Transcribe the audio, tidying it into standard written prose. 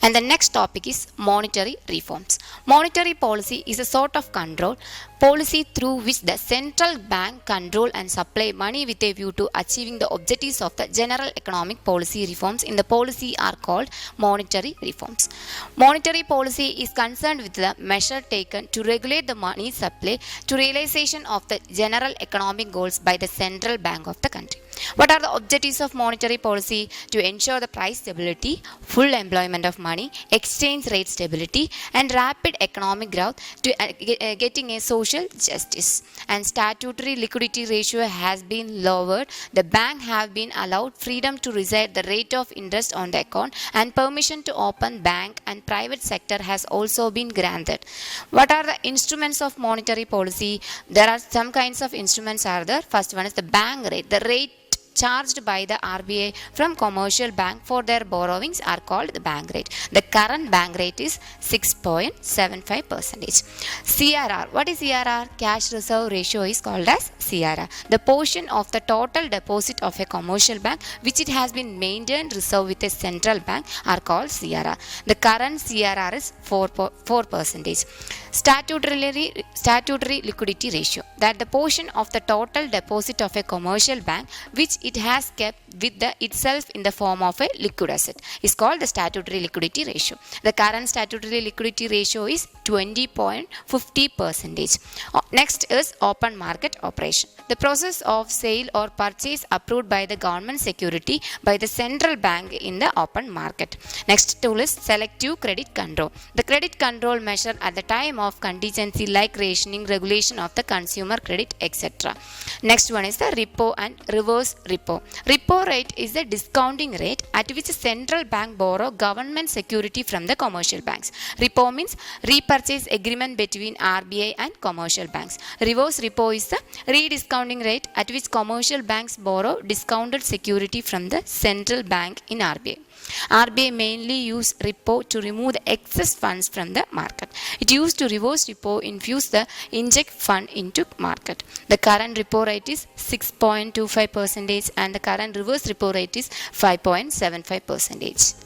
And the next topic is monetary reforms. Monetary policy is a sort of control policy through which the central bank control and supply money with a view to achieving the objectives of the general economic policy. Reforms in the policy are called monetary reforms. Monetary policy is concerned with the measure taken to regulate the money supply to realization of the general economic goals by the central bank of the country. What are the objectives of monetary policy? To ensure the price stability, full employment of money, exchange rate stability, and rapid economic growth to getting a social justice. And statutory liquidity ratio has been lowered. The bank have been allowed freedom to decide the rate of interest on the account, and permission to open bank and private sector has also been granted. What are the instruments of monetary policy? There are some kinds of instruments are there. First one is the bank rate. The rate charged by the RBI from commercial bank for their borrowings are called the bank rate. The current bank rate is 6.75%. CRR. What is CRR? Cash reserve ratio is called as CRR. The portion of the total deposit of a commercial bank which it has been maintained reserve with a central bank are called CRR. The current CRR is 4%. Statutory liquidity ratio. That the portion of the total deposit of a commercial bank which it has kept with itself in the form of a liquid asset is called the statutory liquidity ratio. The current statutory liquidity ratio is 20.50%. Next is open market operation. The process of sale or purchase approved by the government security by the central bank in the open market. Next tool is selective credit control. The credit control measure at the time of contingency like rationing, regulation of the consumer credit, etc. Next one is the repo and reverse repo. Repo rate is the discounting rate at which central bank borrow government security from the commercial banks. Repo means repurchase agreement between RBI and commercial banks. Reverse repo is the rediscounting rate at which commercial banks borrow discounted security from the central bank in RBI. RBI mainly use repo to remove the excess funds from the market. It used to reverse repo infuse the inject fund into market. The current repo rate is 6.25% and the current reverse repo rate is 5.75%.